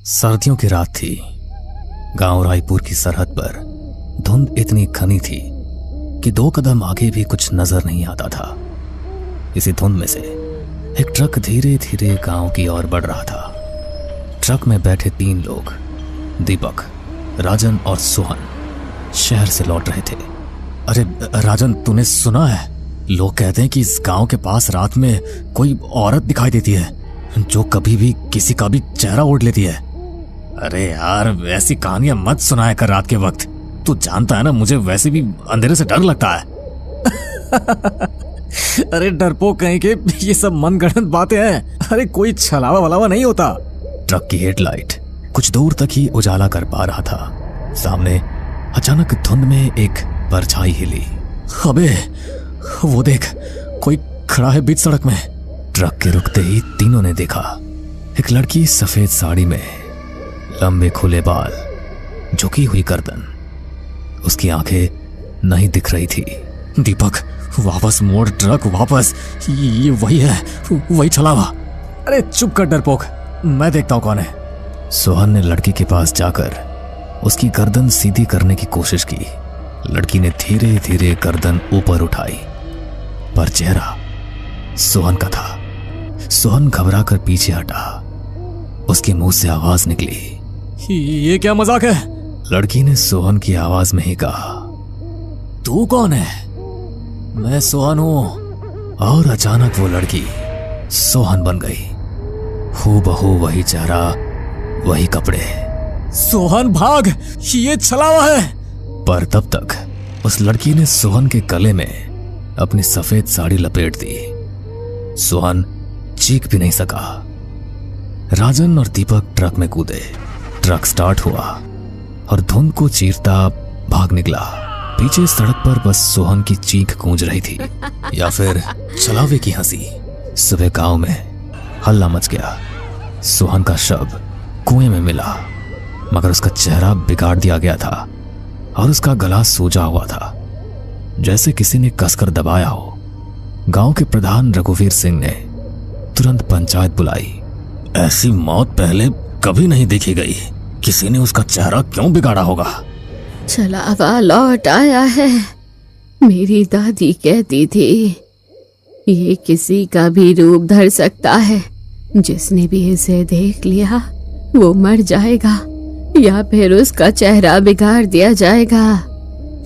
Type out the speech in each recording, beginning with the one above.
सर्दियों की रात थी। गांव रायपुर की सरहद पर धुंध इतनी घनी थी कि 2 कदम आगे भी कुछ नजर नहीं आता था। इसी धुंध में से एक ट्रक धीरे धीरे गांव की ओर बढ़ रहा था। ट्रक में बैठे 3 लोग, दीपक, राजन और सोहन, शहर से लौट रहे थे। अरे राजन, तूने सुना है? लोग कहते हैं कि इस गांव के पास रात में कोई औरत दिखाई देती है जो कभी भी किसी का भी चेहरा ओढ़ लेती है। अरे यार, वैसी कहानियां मत सुनाया कर रात के वक्त। तू जानता है ना, मुझे वैसे भी अंधेरे से डर लगता है। अरे डरपोक कहीं के, ये सब मनगढ़ंत बातें हैं। अरे कोई छलावा वलावा नहीं होता। ट्रक की हेडलाइट कुछ दूर तक ही उजाला कर पा रहा था। सामने अचानक धुंध में एक परछाई हिली। अबे वो देख, कोई खड़ा है बीच सड़क में। ट्रक के रुकते ही तीनों ने देखा एक लड़की सफेद साड़ी में, लंबे खुले बाल, झुकी हुई गर्दन। उसकी आंखें नहीं दिख रही थी। दीपक, वापस मोड़ ट्रक, वापस। ये वही है, वही छलावा। अरे चुप कर डरपोक, मैं देखता हूं कौन है। सोहन ने लड़की के पास जाकर उसकी गर्दन सीधी करने की कोशिश की। लड़की ने धीरे धीरे गर्दन ऊपर उठाई, पर चेहरा सोहन का था। सोहन घबरा कर पीछे हटा। उसके मुंह से आवाज निकली, ये क्या मजाक है? लड़की ने सोहन की आवाज में ही कहा, तू कौन है? मैं सोहन हूं। और अचानक वो लड़की सोहन बन गई। हूबहू वही चेहरा, वही कपड़े। सोहन भाग, ये छलावा है। पर तब तक उस लड़की ने सोहन के गले में अपनी सफेद साड़ी लपेट दी। सोहन चीख भी नहीं सका। राजन और दीपक ट्रक में कूदे। ट्रक स्टार्ट हुआ और धुंध को चीरता भाग निकला। पीछे सड़क पर बस सोहन की चीख गूंज रही थी, या फिर छलावे की हंसी। सुबह गांव में हल्ला मच गया। सोहन का शव कुएं में मिला, मगर उसका चेहरा बिगाड़ दिया गया था और उसका गला सूजा हुआ था, जैसे किसी ने कसकर दबाया हो। गांव के प्रधान रघुवीर सिंह ने तुरंत पंचायत बुलाई। ऐसी मौत पहले कभी नहीं देखी गई। किसी ने उसका चेहरा क्यों बिगाड़ा होगा? छलावा लौट आया है। मेरी दादी कहती थी ये किसी का भी रूप धर सकता है। जिसने भी इसे देख लिया वो मर जाएगा या फिर उसका चेहरा बिगाड़ दिया जाएगा।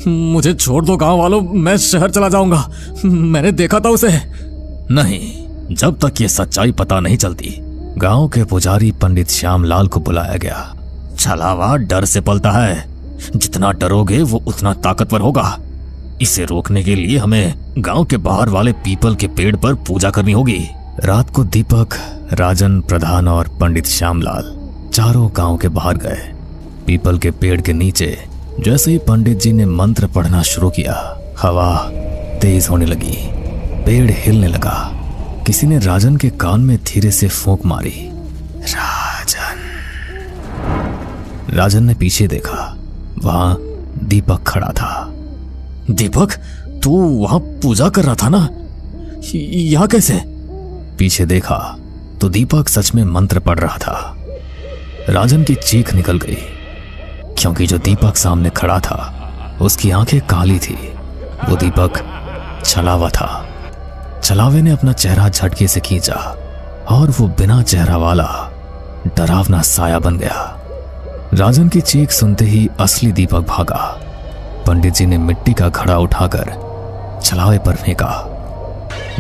मुझे छोड़ दो गांव वालों, मैं शहर चला जाऊंगा। मैंने देखा था उसे। नहीं, जब तक ये सच्चाई पता नहीं चलती। गांव के पुजारी पंडित श्यामलाल को बुलाया गया। छलावा डर से पलता है। जितना डरोगे वो उतना ताकतवर होगा। इसे रोकने के लिए हमें गांव के बाहर वाले पीपल के पेड़ पर पूजा करनी होगी। रात को दीपक, राजन, प्रधान और पंडित श्यामलाल चारों गांव के बाहर गए। पीपल के पेड़ के नीचे जैसे ही पंडित जी ने मंत्र पढ़ना शुरू किया, हवा तेज होने लगी, पेड़ हिलने लगा। किसी ने राजन के कान में धीरे से फूंक मारी। राजन। राजन ने पीछे देखा, वहां दीपक खड़ा था। दीपक, तू वहां पूजा कर रहा था ना? यहां कैसे? पीछे देखा तो दीपक सच में मंत्र पढ़ रहा था। राजन की चीख निकल गई, क्योंकि जो दीपक सामने खड़ा था उसकी आंखें काली थी। वो दीपक छलावा था। छलावे ने अपना चेहरा झटके से खींचा और वो बिना चेहरा वाला डरावना साया बन गया। राजन की चीख सुनते ही असली दीपक भागा। पंडित जी ने मिट्टी का घड़ा उठाकर छलावे पर फेंका।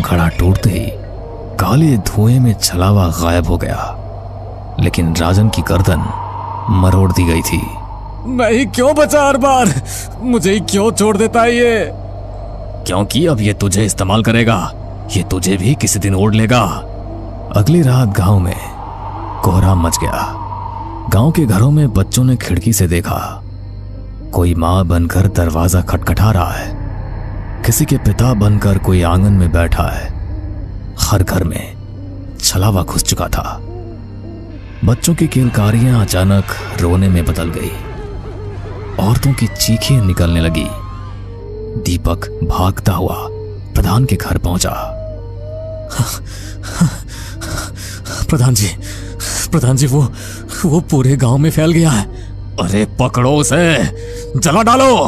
घड़ा टूटते ही काले धुएं में छलावा गायब हो गया, लेकिन राजन की गर्दन मरोड़ दी गई थी। मैं ही क्यों बचा हर बार? मुझे ही क्यों छोड़ देता है ये? क्योंकि अब ये तुझे इस्तेमाल करेगा। ये तुझे भी किसी दिन ओढ़ लेगा। अगली रात गांव में कोहराम मच गया। गांव के घरों में बच्चों ने खिड़की से देखा कोई मां बनकर दरवाजा खटखटा रहा है। किसी के पिता बनकर कोई आंगन में बैठा है। हर घर में छलावा घुस चुका था। बच्चों की किलकारियां अचानक रोने में बदल गई। औरतों की चीखें निकलने लगी। दीपक भागता हुआ प्रधान के घर पहुंचा। प्रधान जी वो पूरे गांव में फैल गया है। अरे पकड़ो उसे, जला डालो।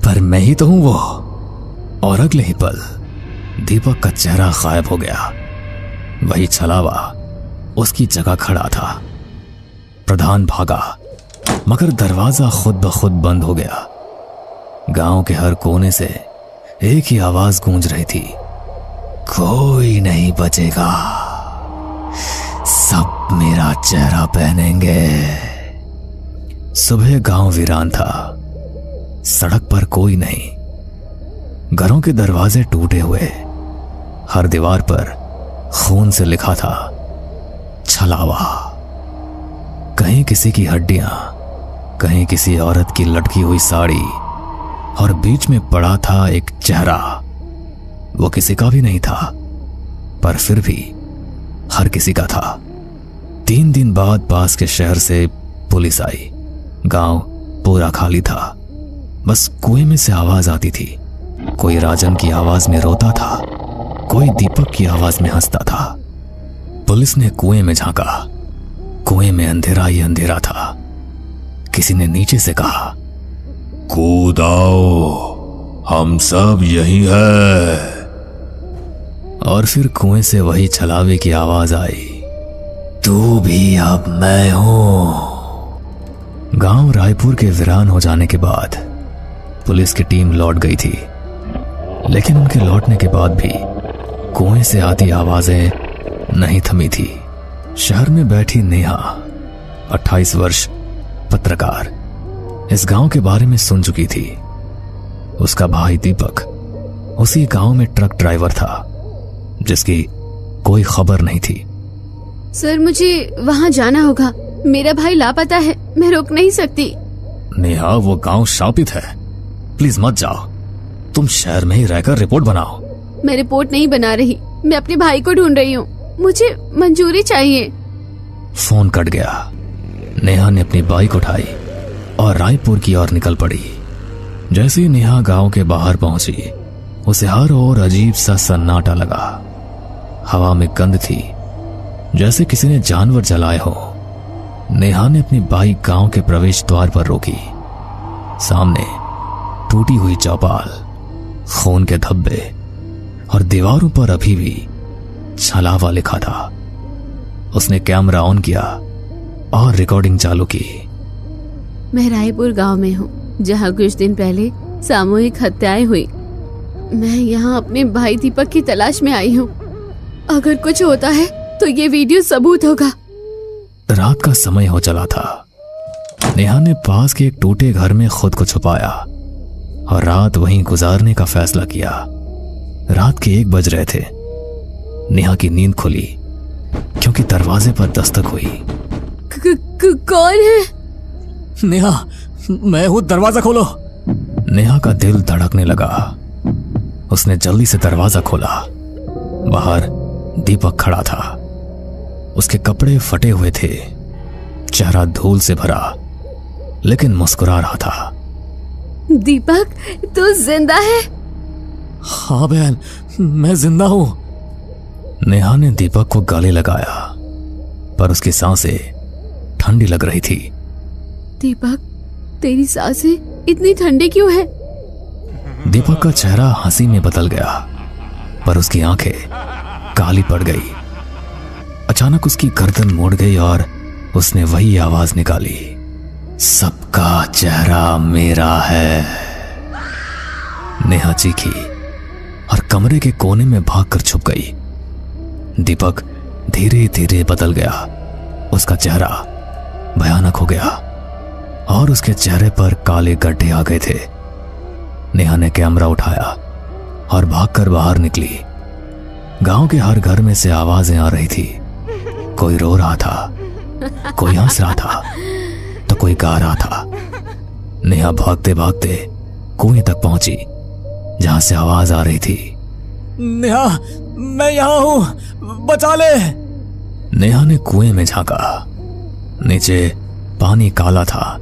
पर मैं ही तो हूं वो। और अगले ही पल दीपक का चेहरा गायब हो गया। वही छलावा उसकी जगह खड़ा था। प्रधान भागा, मगर दरवाजा खुद ब खुद बंद हो गया। गांव के हर कोने से एक ही आवाज गूंज रही थी, कोई नहीं बचेगा, सब मेरा चेहरा पहनेंगे। सुबह गांव वीरान था। सड़क पर कोई नहीं। घरों के दरवाजे टूटे हुए। हर दीवार पर खून से लिखा था छलावा। कहीं किसी की हड्डियां, कहीं किसी औरत की लटकी हुई साड़ी, और बीच में पड़ा था एक चेहरा। वो किसी का भी नहीं था, पर फिर भी हर किसी का था। 3 दिन बाद पास के शहर से पुलिस आई। गांव पूरा खाली था। बस कुएं में से आवाज आती थी। कोई राजन की आवाज में रोता था, कोई दीपक की आवाज में हंसता था। पुलिस ने कुएं में झांका। कुएं में अंधेरा ही अंधेरा था। किसी ने नीचे से कहा, कूद आओ, हम सब यही है। और फिर कुएं से वही छलावे की आवाज आई, तू भी अब मैं हूं। गांव रायपुर के वीरान हो जाने के बाद पुलिस की टीम लौट गई थी, लेकिन उनके लौटने के बाद भी कुएं से आती आवाजें नहीं थमी थी। शहर में बैठी नेहा, 28 वर्ष, पत्रकार, इस गांव के बारे में सुन चुकी थी। उसका भाई दीपक उसी गांव में ट्रक ड्राइवर था, जिसकी कोई खबर नहीं थी। सर, मुझे वहां जाना होगा। मेरा भाई लापता है, मैं रोक नहीं सकती। नेहा, वो गांव शापित है, प्लीज मत जाओ। तुम शहर में ही रहकर रिपोर्ट बनाओ। मैं रिपोर्ट नहीं बना रही, मैं अपने भाई को ढूंढ रही हूँ। मुझे मंजूरी चाहिए। फोन कट गया। नेहा ने अपनी बाइक उठाई और रायपुर की ओर निकल पड़ी। जैसे ही नेहा गांव के बाहर पहुंची, उसे हर ओर अजीब सा सन्नाटा लगा। हवा में गंध थी, जैसे किसी ने जानवर जलाए हो। नेहा ने अपनी बाइक गांव के प्रवेश द्वार पर रोकी। सामने टूटी हुई चौपाल, खून के धब्बे, और दीवारों पर अभी भी छलावा लिखा था। उसने कैमरा ऑन किया और रिकॉर्डिंग चालू की। मैं रायपुर गांव में हूँ, जहाँ कुछ दिन पहले सामूहिक हत्याएं हुई। मैं यहाँ अपने भाई दीपक की तलाश में आई हूँ। अगर कुछ होता है तो ये वीडियो सबूत होगा। रात का समय हो चला था। नेहा ने पास के एक टूटे घर में खुद को छुपाया और रात वहीं गुजारने का फैसला किया। रात के 1 बज रहे थे। नेहा की नींद खुली क्योंकि दरवाजे पर दस्तक हुई। कौन है? नेहा, मैं हूं, दरवाजा खोलो। नेहा का दिल धड़कने लगा। उसने जल्दी से दरवाजा खोला। बाहर दीपक खड़ा था। उसके कपड़े फटे हुए थे, चेहरा धूल से भरा, लेकिन मुस्कुरा रहा था। दीपक, तू जिंदा है? हाँ बहन, मैं जिंदा हूं। नेहा ने दीपक को गले लगाया, पर उसकी सांसें ठंडी लग रही थी। दीपक, तेरी सांसें इतनी ठंडी क्यों है? दीपक का चेहरा हंसी में बदल गया, पर उसकी आंखें काली पड़ गई। अचानक उसकी गर्दन मुड़ गई और उसने वही आवाज निकाली, सबका चेहरा मेरा है। नेहा चीखी और कमरे के कोने में भागकर छुप गई। दीपक धीरे धीरे बदल गया। उसका चेहरा भयानक हो गया और उसके चेहरे पर काले गड्ढे आ गए थे। नेहा ने कैमरा उठाया और भागकर बाहर निकली। गांव के हर घर में से आवाजें आ रही थी। कोई रो रहा था, कोई हंस रहा था, तो कोई गा रहा था। नेहा भागते भागते कुएं तक पहुंची, जहां से आवाज आ रही थी, नेहा, मैं यहां हूं, बचा ले। नेहा ने कुएं में झांका। नीचे पानी काला था,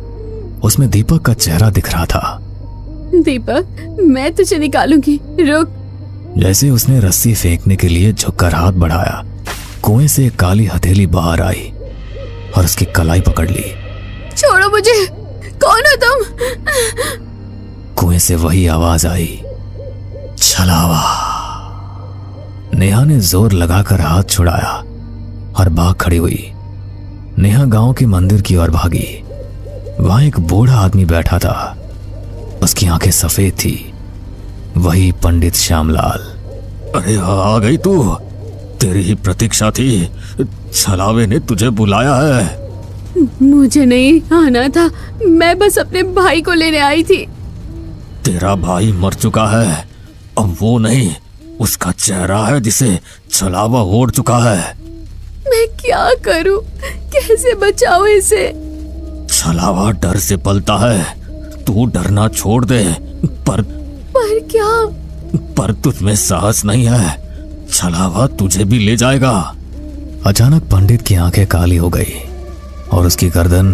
उसमें दीपक का चेहरा दिख रहा था। दीपक, मैं तुझे निकालूंगी, रुक। जैसे उसने रस्सी फेंकने के लिए झुककर हाथ बढ़ाया, कुएं से एक काली हथेली बाहर आई और उसकी कलाई पकड़ ली। छोड़ो मुझे, कौन हो तुम? कुएं से वही आवाज आई, छलावा। नेहा ने जोर लगाकर हाथ छुड़ाया और भाग खड़ी हुई। नेहा गांव के मंदिर की ओर भागी। वहां एक बूढ़ा आदमी बैठा था। उसकी आंखें सफेद थी। वही पंडित श्यामलाल। अरे आ गई तू, तेरी ही प्रतीक्षा थी। छलावे ने तुझे बुलाया है। मुझे नहीं आना था, मैं बस अपने भाई को लेने आई थी। तेरा भाई मर चुका है, अब वो नहीं, उसका चेहरा है जिसे छलावा ओढ़ चुका है। मैं क्या करूं, कैसे बचाऊं इसे? छलावा डर से पलता है, तू डरना छोड़ दे। पर क्या? पर तुझमें साहस नहीं है, छलावा तुझे भी ले जाएगा। अचानक पंडित की आंखें काली हो गई और उसकी गर्दन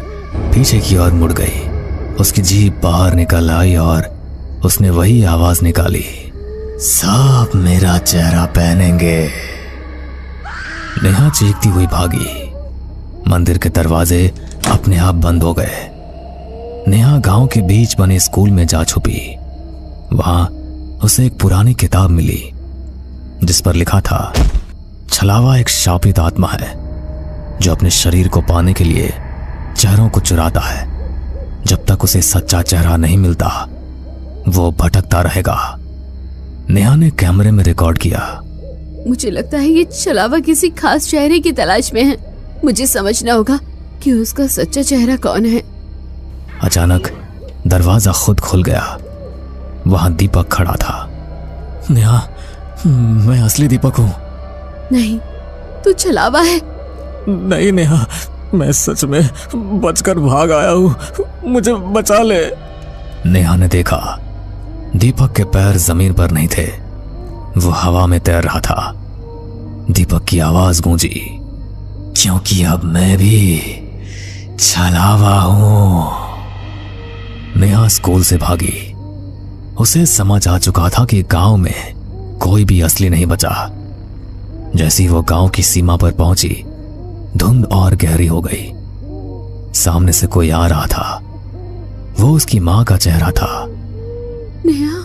पीछे की ओर मुड़ गई। उसकी जीभ बाहर निकल आई और उसने वही आवाज निकाली, सब मेरा चेहरा पहनेंगे। नेहा चीखती हुई भागी। मंदिर के दरवाजे अपने आप बंद हो गए। नेहा गांव के बीच बने स्कूल में जा छुपी। वहां उसे एक पुरानी किताब मिली जिस पर लिखा था, छलावा एक शापित आत्मा है जो अपने शरीर को पाने के लिए चेहरों को चुराता है। जब तक उसे सच्चा चेहरा नहीं मिलता वो भटकता रहेगा। नेहा ने कैमरे में रिकॉर्ड किया। मुझे लगता है ये छलावा किसी खास चेहरे की तलाश में है। मुझे समझना होगा कि उसका सच्चा चेहरा कौन है। अचानक दरवाजा खुद खुल गया। वहां दीपक खड़ा था। नेहा, मैं असली दीपक हूं। नहीं, तू छलावा है। नहीं नेहा, मैं सच में बचकर भाग आया हूं, मुझे बचा ले। नेहा ने देखा दीपक के पैर जमीन पर नहीं थे, वो हवा में तैर रहा था। दीपक की आवाज गूंजी, क्योंकि अब मैं भी छलावा हूं। नेहा स्कूल से भागी। उसे समझ आ चुका था कि गांव में कोई भी असली नहीं बचा। जैसे ही वो गांव की सीमा पर पहुंची, धुंध और गहरी हो गई। सामने से कोई आ रहा था। वो उसकी मां का चेहरा था। नेहा,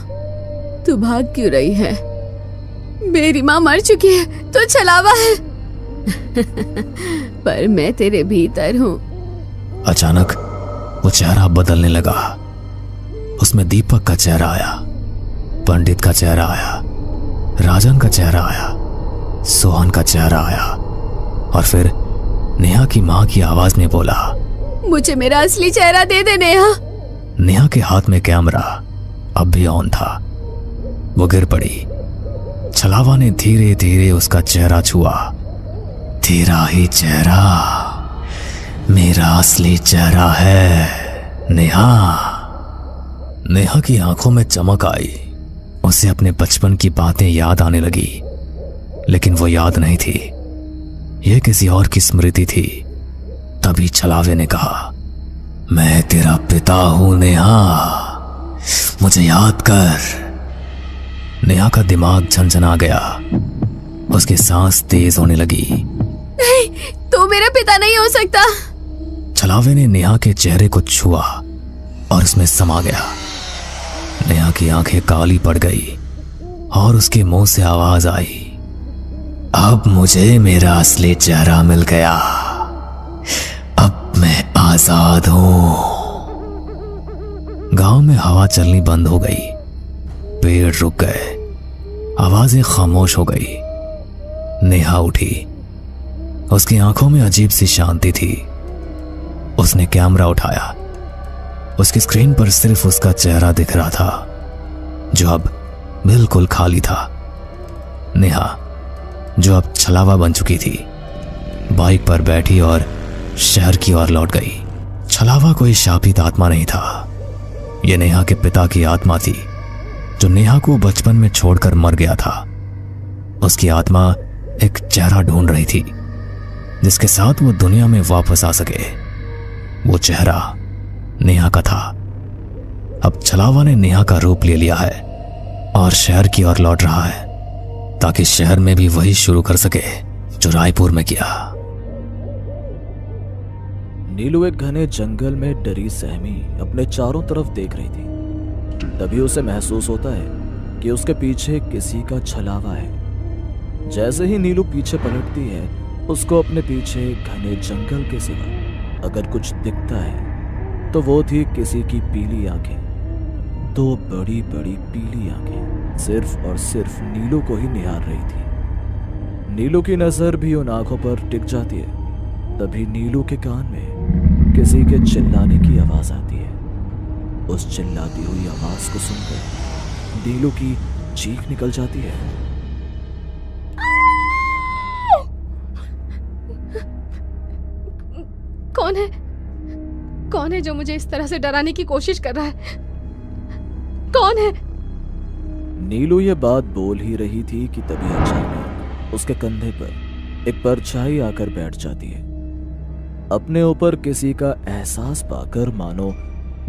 तू भाग क्यों रही है? मेरी मां मर चुकी है, तो छलावा है। पर मैं तेरे भीतर हूं। अचानक वो चेहरा बदलने लगा। उसमें दीपक का चेहरा आया, पंडित का चेहरा आया, राजन का चेहरा आया, सोहन का चेहरा आया और फिर नेहा की मां की आवाज ने बोला, मुझे मेरा असली चेहरा दे दे नेहा। नेहा के हाथ में कैमरा अब भी ऑन था। वो गिर पड़ी। छलावा ने धीरे धीरे उसका चेहरा छुआ। तेरा ही चेहरा मेरा असली चेहरा है नेहा। नेहा की आंखों में चमक आई। उसे अपने बचपन की बातें याद आने लगी, लेकिन वो याद नहीं थी, यह किसी और की स्मृति थी। तभी छलावे ने कहा, मैं तेरा पिता हूं नेहा, मुझे याद कर। नेहा का दिमाग झंझना गया। उसकी सांस तेज होने लगी। नहीं, तू मेरा पिता नहीं हो सकता। छलावे ने नेहा के चेहरे को छुआ और उसमें समा गया। नेहा की आंखें काली पड़ गई और उसके मुंह से आवाज आई, अब मुझे मेरा असली चेहरा मिल गया, अब मैं आजाद हूं। गांव में हवा चलनी बंद हो गई। पेड़ रुक गए। आवाजें खामोश हो गई। नेहा उठी। उसकी आंखों में अजीब सी शांति थी। उसने कैमरा उठाया। उसकी स्क्रीन पर सिर्फ उसका चेहरा दिख रहा था, जो अब बिल्कुल खाली था। नेहा, जो अब छलावा बन चुकी थी, बाइक पर बैठी और शहर की ओर लौट गई। छलावा कोई शापित आत्मा नहीं था। यह नेहा के पिता की आत्मा थी, जो नेहा को बचपन में छोड़कर मर गया था। उसकी आत्मा एक चेहरा ढूंढ रही थी जिसके साथ वो दुनिया में वापस आ सके। वो चेहरा नेहा का था। अब छलावा ने नेहा का रूप ले लिया है और शहर की ओर लौट रहा है ताकि शहर में भी वही शुरू कर सके जो रायपुर में किया। नीलू एक घने जंगल में डरी सहमी अपने चारों तरफ देख रही थी। तभी उसे महसूस होता है कि उसके पीछे किसी का छलावा है। जैसे ही नीलू पीछे पलटती है, उसको अपने पीछे घने जंगल के सिवा अगर कुछ दिखता है तो वो थी किसी की पीली आंखें। 2 बड़ी बड़ी पीली आंखें सिर्फ और सिर्फ नीलू को ही निहार रही थी। नीलू की नजर भी उन आंखों पर टिक जाती है। तभी नीलू के कान में किसी के चिल्लाने की आवाज आती है। उस चिल्लाती हुई आवाज को सुनकर नीलू की चीख निकल जाती है। कौन है जो मुझे इस तरह से डराने की कोशिश कर रहा है? कौन है? नीलू ये बात बोल ही रही थी कि तभी अचानक उसके कंधे पर एक परछाई आकर बैठ जाती है। अपने ऊपर किसी का एहसास पाकर मानो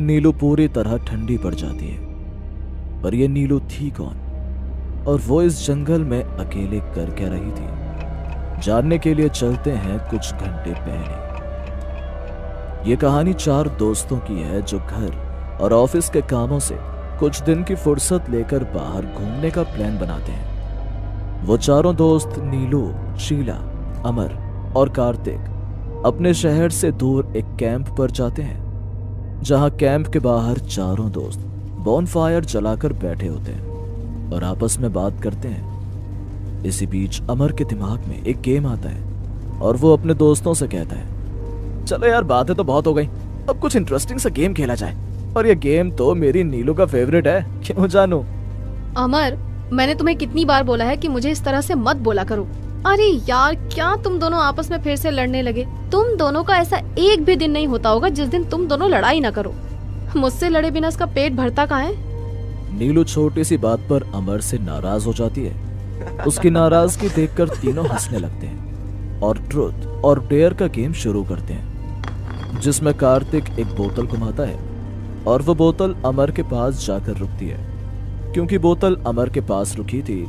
नीलू पूरी तरह ठंडी पड़ जाती है। पर यह नीलू थी कौन और वो इस जंगल में अकेले कर क्या रही थी, जानने के लिए चलते हैं कुछ घंटे पहले। ये कहानी 4 दोस्तों की है जो घर और ऑफिस के कामों से कुछ दिन की फुर्सत लेकर बाहर घूमने का प्लान बनाते हैं। वो चारों दोस्त नीलू, शीला, अमर और कार्तिक अपने शहर से दूर एक कैंप पर जाते हैं, जहां कैंप के बाहर चारों दोस्त बॉनफायर जलाकर बैठे होते हैं और आपस में बात करते हैं। इसी बीच अमर के दिमाग में एक गेम आता है और वो अपने दोस्तों से कहता है, चलो यार बातें तो बहुत हो गई, अब कुछ इंटरेस्टिंग सा गेम खेला जाए। और ये गेम तो मेरी नीलू का फेवरेट है, क्यों जानू? अमर, मैंने तुम्हें कितनी बार बोला है कि मुझे इस तरह से मत बोला करो। अरे यार, क्या तुम दोनों आपस में फिर से लड़ने लगे? तुम दोनों का ऐसा एक भी दिन नहीं होता होगा जिस दिन तुम दोनों लड़ाई ना करो। मुझसे लड़े बिना उसका पेट भरता कहाँ है? नीलू छोटी सी बात पर अमर से नाराज हो जाती है। उसकी नाराजगी देखकर तीनों हंसने लगते हैं और ट्रुथ और डेयर का गेम शुरू करते हैं, जिसमें कार्तिक एक बोतल घुमाता है और वो बोतल अमर के पास जाकर रुकती है। क्योंकि बोतल अमर के पास रुकी थी,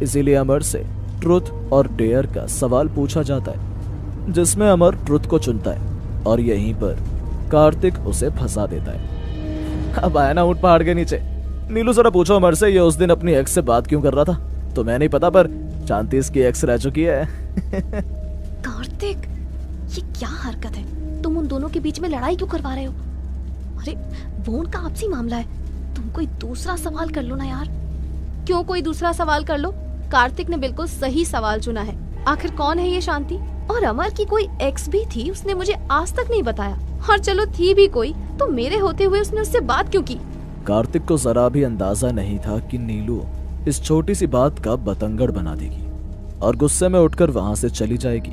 इसीलिए अमर से ट्रुथ और डेयर का सवाल पूछा जाता है, जिसमें अमर ट्रुथ को चुनता है और यहीं पर कार्तिक उसे फंसा देता है। अब आया ना ऊंट पहाड़ के नीचे। नीलू जरा पूछो अमर से, ये उस दिन अपनी एक्स से बात क्यों कर रहा था? तो मैं नहीं पता, पर शांति इसकी एक्स रह चुकी है। कार्तिक, ये क्या हरकत है? तुम उन दोनों के बीच में लड़ाई क्यों करवा रहे हो? अरे वो उनका आपसी मामला है, तुम कोई दूसरा सवाल कर लो ना यार। क्यों कोई दूसरा सवाल कर लो? कार्तिक ने बिल्कुल सही सवाल चुना है। आखिर कौन है ये शांति? और अमर की कोई एक्स भी थी, उसने मुझे आज तक नहीं बताया। और चलो थी भी कोई, तो मेरे होते हुए उसने उससे बात क्यों की? कार्तिक को जरा भी अंदाजा नहीं था कि नीलू इस छोटी सी बात का बतंगड़ बना देगी और गुस्से में उठकर वहां से चली जाएगी।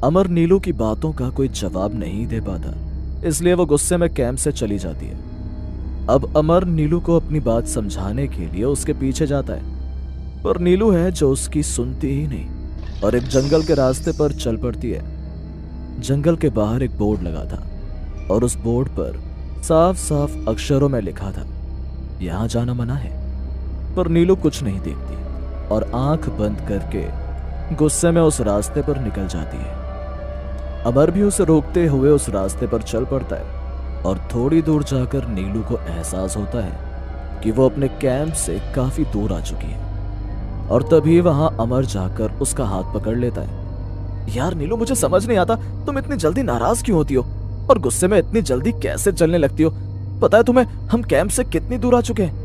अमर नीलू की बातों का कोई जवाब नहीं दे पाता, इसलिए वो गुस्से में कैंप से चली जाती है। अब अमर नीलू को अपनी बात समझाने के लिए उसके पीछे जाता है, पर नीलू है जो उसकी सुनती ही नहीं और एक जंगल के रास्ते पर चल पड़ती है। जंगल के बाहर एक बोर्ड लगा था और उस बोर्ड पर साफ साफ अक्षरों में लिखा था, यहां जाना मना है। पर नीलू कुछ नहीं देखती और आंख बंद करके गुस्से में उस रास्ते पर निकल जाती है। अमर भी उसे रोकते हुए उस रास्ते पर चल पड़ता है और थोड़ी दूर जाकर नीलू को एहसास होता है कि वो अपने कैंप से काफी दूर आ चुकी है। और तभी वहां अमर जाकर उसका हाथ पकड़ लेता है। यार नीलू, मुझे समझ नहीं आता तुम इतनी जल्दी नाराज क्यों होती हो और गुस्से में इतनी जल्दी कैसे चलने लगती हो? पता है तुम्हें हम कैंप से कितनी दूर आ चुके हैं?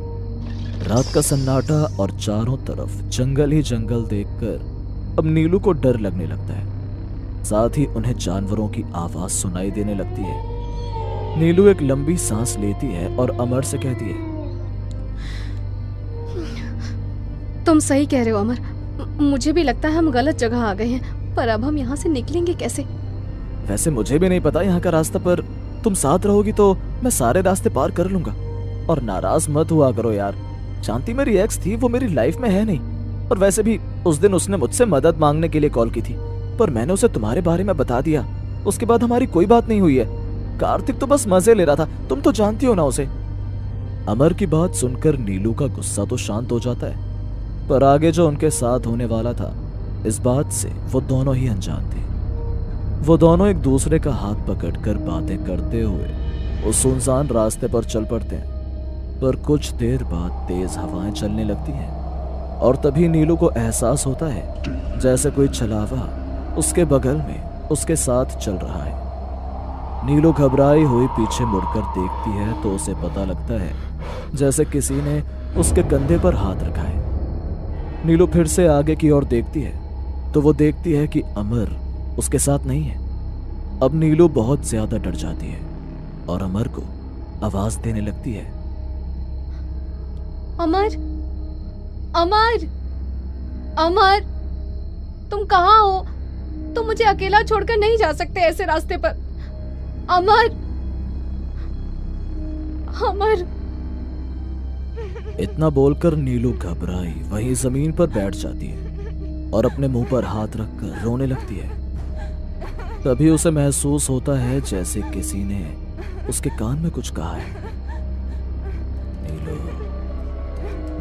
रात का सन्नाटा और चारों तरफ जंगल ही जंगल देखकर अब नीलू को डर लगने लगता है। साथ ही उन्हें जानवरों की आवाज सुनाई देने लगती है। नीलू एक लंबी सांस लेती है और अमर से कहती है, तुम सही कह रहे हो अमर, मुझे भी लगता है हम गलत जगह आ गए हैं, पर अब हम यहाँ से निकलेंगे कैसे? वैसे मुझे भी नहीं पता यहाँ का रास्ता, पर तुम साथ रहोगी तो मैं सारे रास्ते पार कर लूंगा। और नाराज मत हुआ करो यार, शांति मेरी एक्स थी, वो मेरी लाइफ में है नहीं। और वैसे भी उस दिन उसने मुझसे मदद मांगने के लिए कॉल की थी, पर मैंने उसे तुम्हारे बारे में बता दिया। उसके बाद हमारी कोई बात नहीं हुई है। कार्तिक तो बस मजे ले रहा था, तुम तो जानती हो ना उसे। अमर की बात सुनकर नीलू का गुस्सा तो शांत हो जाता है, पर आगे जो उनके साथ होने वाला था इस बात से वो दोनों ही अनजान थे। वो दोनों एक दूसरे का हाथ पकड़कर बातें करते हुए उस सुनसान रास्ते पर चल पड़ते हैं। पर कुछ देर बाद तेज हवाएं चलने लगती हैं और तभी नीलू को एहसास होता है जैसे कोई छलावा उसके बगल में उसके साथ चल रहा है। नीलू घबराई हुई पीछे मुड़कर देखती है तो उसे पता लगता है जैसे किसी ने उसके कंधे पर हाथ रखा है। नीलू फिर से आगे की ओर देखती है तो वो देखती है कि अमर उसके साथ नहीं है। अब नीलू बहुत ज्यादा डर जाती है और अमर को आवाज देने लगती है, अमर, अमर, अमर, तुम कहाँ हो? तुम मुझे अकेला छोड़कर नहीं जा सकते ऐसे रास्ते पर। अमर, अमर। इतना बोलकर नीलू घबराई वहीं जमीन पर बैठ जाती है और अपने मुंह पर हाथ रखकर रोने लगती है। तभी उसे महसूस होता है जैसे किसी ने उसके कान में कुछ कहा है, नीलू,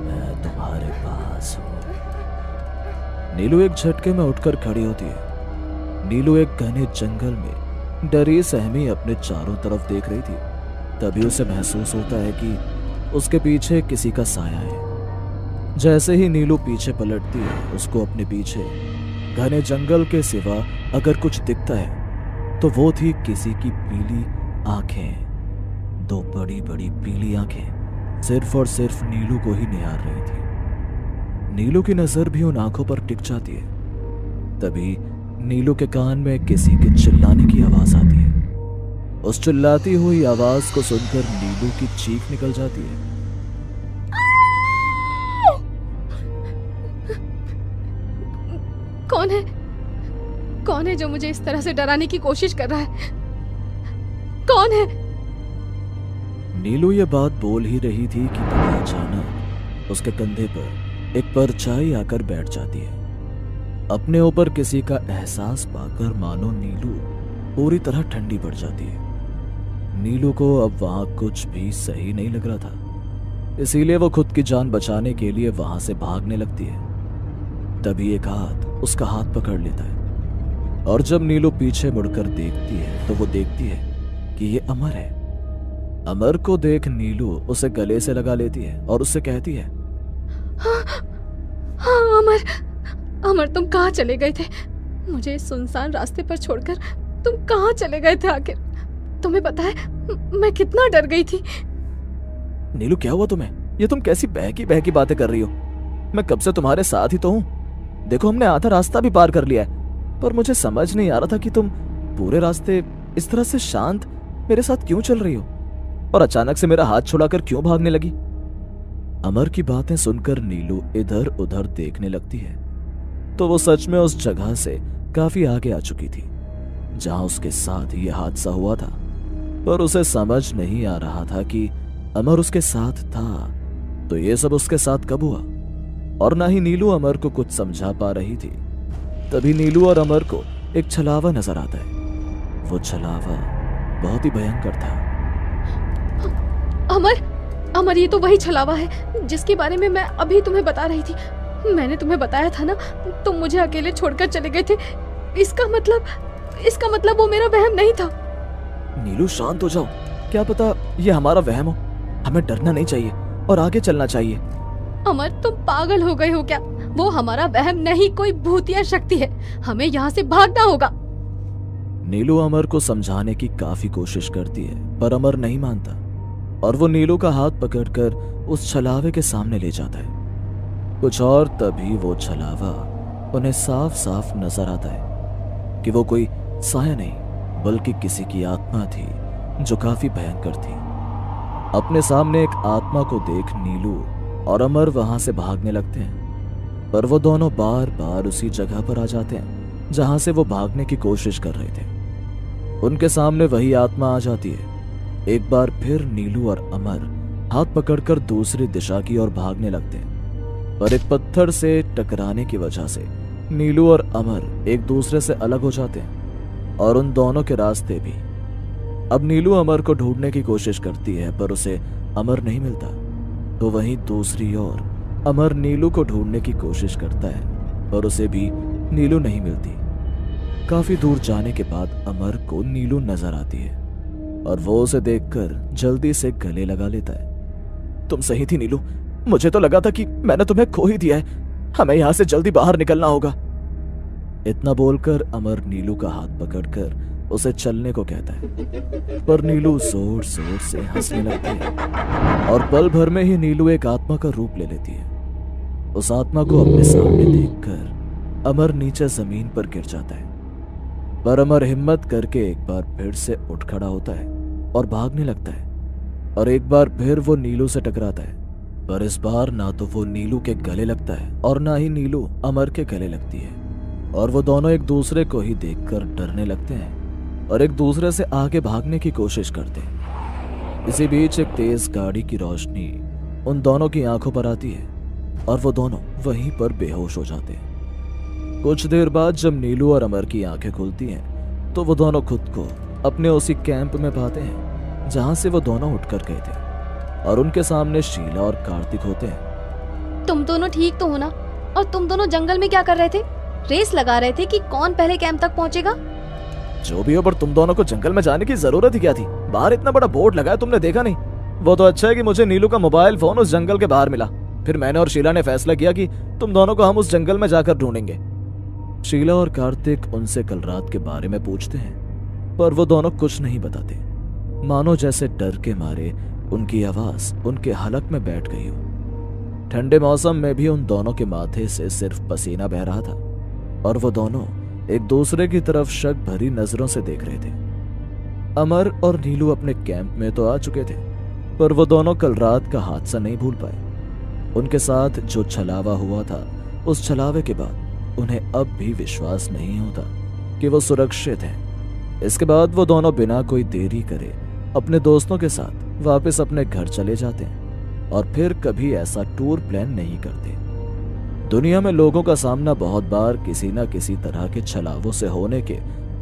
मैं तुम्हारे पास हूं। नीलू एक झटके में उठकर खड़ी होती है। नीलू एक घने जंगल में डरी सहमी अपने चारों तरफ देख रही थी। तभी उसे महसूस होता है कि उसके पीछे किसी का साया है। जैसे ही नीलू पीछे पलटती है उसको अपने पीछे घने जंगल के सिवा अगर कुछ दिखता है तो वो थी किसी की पीली आंखें। दो बड़ी बड़ी पीली आंखें सिर्फ और सिर्फ नीलू को ही निहार रही थी। नीलू की नजर भी उन आंखों पर टिक जाती है। तभी नीलू के कान में किसी के चिल्लाने की आवाज आती है। उस चिल्लाती हुई आवाज को सुनकर नीलू की चीख निकल जाती है। कौन है? कौन है जो मुझे इस तरह से डराने की कोशिश कर रहा है? कौन है? नीलू ये बात बोल ही रही थी कि तभी अचानक उसके कंधे पर एक परछाई आकर बैठ जाती है। अपने ऊपर किसी का एहसास पाकर मानो नीलू पूरी तरह ठंडी पड़ जाती है। नीलू को अब वहां कुछ भी सही नहीं लग रहा था, इसीलिए वो खुद की जान बचाने के लिए वहां से भागने लगती है। तभी एक हाथ उसका हाथ पकड़ लेता है और जब नीलू पीछे मुड़कर देखती है तो वो देखती है कि ये अमर है। अमर को देख नीलू उसे गले से लगा लेती है और उससे कहती है, हाँ अमर, अमर तुम कहाँ चले गए थे? मुझे इस सुनसान रास्ते पर छोड़कर तुम कहाँ चले गए थे आखिर? तुम्हें पता है मैं कितना डर गई थी। नीलू क्या हुआ तुम्हें? ये तुम कैसी बहकी बातें कर रही हो? मैं कब से तुम्हारे साथ ही तो हूँ। देखो हमने आधा रास्ता भी पार कर लिया है, पर मुझे समझ नहीं आ रहा था कि तुम पूरे रास्ते इस तरह से शांत मेरे साथ क्यों चल रही हो और अचानक से मेरा हाथ छुड़ाकर क्यों भागने लगी। अमर की बातें सुनकर नीलू इधर उधर देखने लगती है तो वो सच में उस जगह से काफी आगे आ चुकी थी जहां उसके साथ यह हादसा हुआ था। पर उसे समझ नहीं आ रहा था कि अमर उसके साथ था तो ये सब उसके साथ कब हुआ, और ना ही नीलू अमर को कुछ समझा पा रही थी। तभी नीलू और अमर को एक छलावा नजर आता है। वो छलावा बहुत ही भयंकर था। अमर, अमर ये तो वही छलावा है जिसके बारे में मैं अभी तुम्हें बता रही थी। मैंने तुम्हें बताया था ना, तुम मुझे अकेले छोड़कर चले गए थे। इसका मतलब वो मेरा वहम नहीं था। नीलू शांत हो जाओ, क्या पता ये हमारा वहम हो। हमें डरना नहीं चाहिए और आगे चलना चाहिए। अमर तुम पागल हो गए हो क्या? वो हमारा वहम नहीं, कोई भूतिया शक्ति है। हमें यहाँ से भागना होगा। नीलू अमर को समझाने की काफी कोशिश करती है पर अमर नहीं मानता और वो नीलू का हाथ पकड़कर उस छलावे के सामने ले जाता है। कुछ और तभी वो छलावा उन्हें साफ साफ नजर आता है कि वो कोई साया नहीं बल्कि किसी की आत्मा थी जो काफी भयंकर थी। अपने सामने एक आत्मा को देख नीलू और अमर वहां से भागने लगते हैं, पर वो दोनों बार बार उसी जगह पर आ जाते हैं जहां से वो भागने की कोशिश कर रहे थे। उनके सामने वही आत्मा आ जाती है। एक बार फिर नीलू और अमर हाथ पकड़कर दूसरी दिशा की ओर भागने लगते हैं, पर एक पत्थर से टकराने की वजह से नीलू और अमर एक दूसरे से अलग हो जाते हैं और उन दोनों के रास्ते भी। अब नीलू अमर को ढूंढने की कोशिश करती है पर उसे अमर नहीं मिलता, तो वहीं दूसरी ओर अमर नीलू को ढूंढने की कोशिश करता है और उसे भी नीलू नहीं मिलती। काफी दूर जाने के बाद अमर को नीलू नजर आती है और वो उसे देखकर जल्दी से गले लगा लेता है। तुम सही थी नीलू, मुझे तो लगा था कि मैंने तुम्हें खो ही दिया है, हमें यहां से जल्दी बाहर निकलना होगा। इतना बोलकर अमर नीलू का हाथ पकड़कर उसे चलने को कहता है, पर नीलू जोर जोर से हंसने लगती है और पल भर में ही नीलू एक आत्मा का रूप ले लेती है। उस आत्मा को अपने सामने देखकर अमर नीचे जमीन पर गिर जाता है, पर अमर हिम्मत करके एक बार फिर से उठ खड़ा होता है और भागने लगता है और एक बार फिर वो नीलू से टकराता है, पर इस बार ना तो वो नीलू के गले लगता है और ना ही नीलू अमर के गले लगती है और वो दोनों एक दूसरे को ही देखकर डरने लगते हैं और एक दूसरे से आगे भागने की कोशिश करते हैं। इसी बीच एक तेज गाड़ी की रोशनी उन दोनों की आंखों पर आती है और वो दोनों वहीं पर बेहोश हो जाते हैं। कुछ देर बाद जब नीलू और अमर की आंखें खुलती हैं तो वो दोनों खुद को अपने उसी कैंप में पाते हैं जहां से वो दोनों उठकर गए थे और उनके सामने शीला और कार्तिक होते हैं। तुम दोनों ठीक तो हो ना? और तुम दोनों जंगल में क्या कर रहे थे? रेस लगा रहे थे कि कौन पहले कैंप तक पहुंचेगा? जो भी हो, पर तुम दोनों को जंगल में जाने की जरूरत ही क्या थी? बाहर इतना बड़ा बोर्ड लगा है, तुमने देखा नहीं? वो तो अच्छा है कि मुझे नीलू का मोबाइल फोन उस जंगल के बाहर मिला। फिर मैंने और शीला ने फैसला किया कि तुम दोनों को हम उस जंगल में जाकर ढूंढेंगे। शीला और कार्तिक उनसे कल रात के बारे में पूछते हैं, पर वो दोनों कुछ नहीं बताते, मानो जैसे डर के मारे उनकी आवाज उनके हलक में बैठ गई हो। ठंडे मौसम में भी उन दोनों के माथे से सिर्फ पसीना बह रहा था और वो दोनों एक दूसरे की तरफ शक भरी नजरों से देख रहे थे। अमर और नीलू अपने कैंप में तो आ चुके थे, पर वो दोनों कल रात का हादसा नहीं भूल पाए। उनके साथ जो छलावा हुआ था, उस छलावे के बाद उन्हें अब भी विश्वास नहीं होता कि वो सुरक्षित हैं। इसके बाद वो दोनों बिना कोई देरी करे अपने दोस्तों के साथ वापस अपने घर चले जाते हैं और फिर कभी ऐसा टूर प्लान नहीं करते। दुनिया में लोगों का सामना बहुत बार किसी न किसी तरह के छलावों से होने के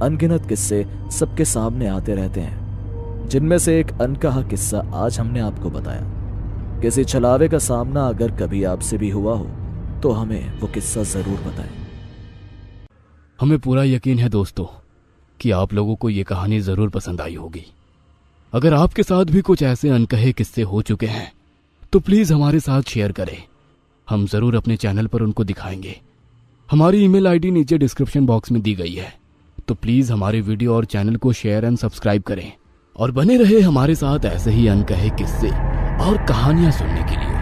अनगिनत किस्से सबके सामने आते रहते हैं, जिनमें से एक अनकहा किस्सा आज हमने आपको बताया। किसी छलावे का सामना अगर कभी आपसे भी हुआ हो तो हमें वो किस्सा जरूर बताएं। हमें पूरा यकीन है दोस्तों कि आप लोगों को ये कहानी जरूर पसंद आई होगी। अगर आपके साथ भी कुछ ऐसे अनकहे किस्से हो चुके हैं तो प्लीज हमारे साथ शेयर करें, हम जरूर अपने चैनल पर उनको दिखाएंगे। हमारी ईमेल आईडी नीचे डिस्क्रिप्शन बॉक्स में दी गई है, तो प्लीज हमारे वीडियो और चैनल को शेयर एंड सब्सक्राइब करें और बने रहे हमारे साथ ऐसे ही अनकहे किस्से और कहानियां सुनने के लिए।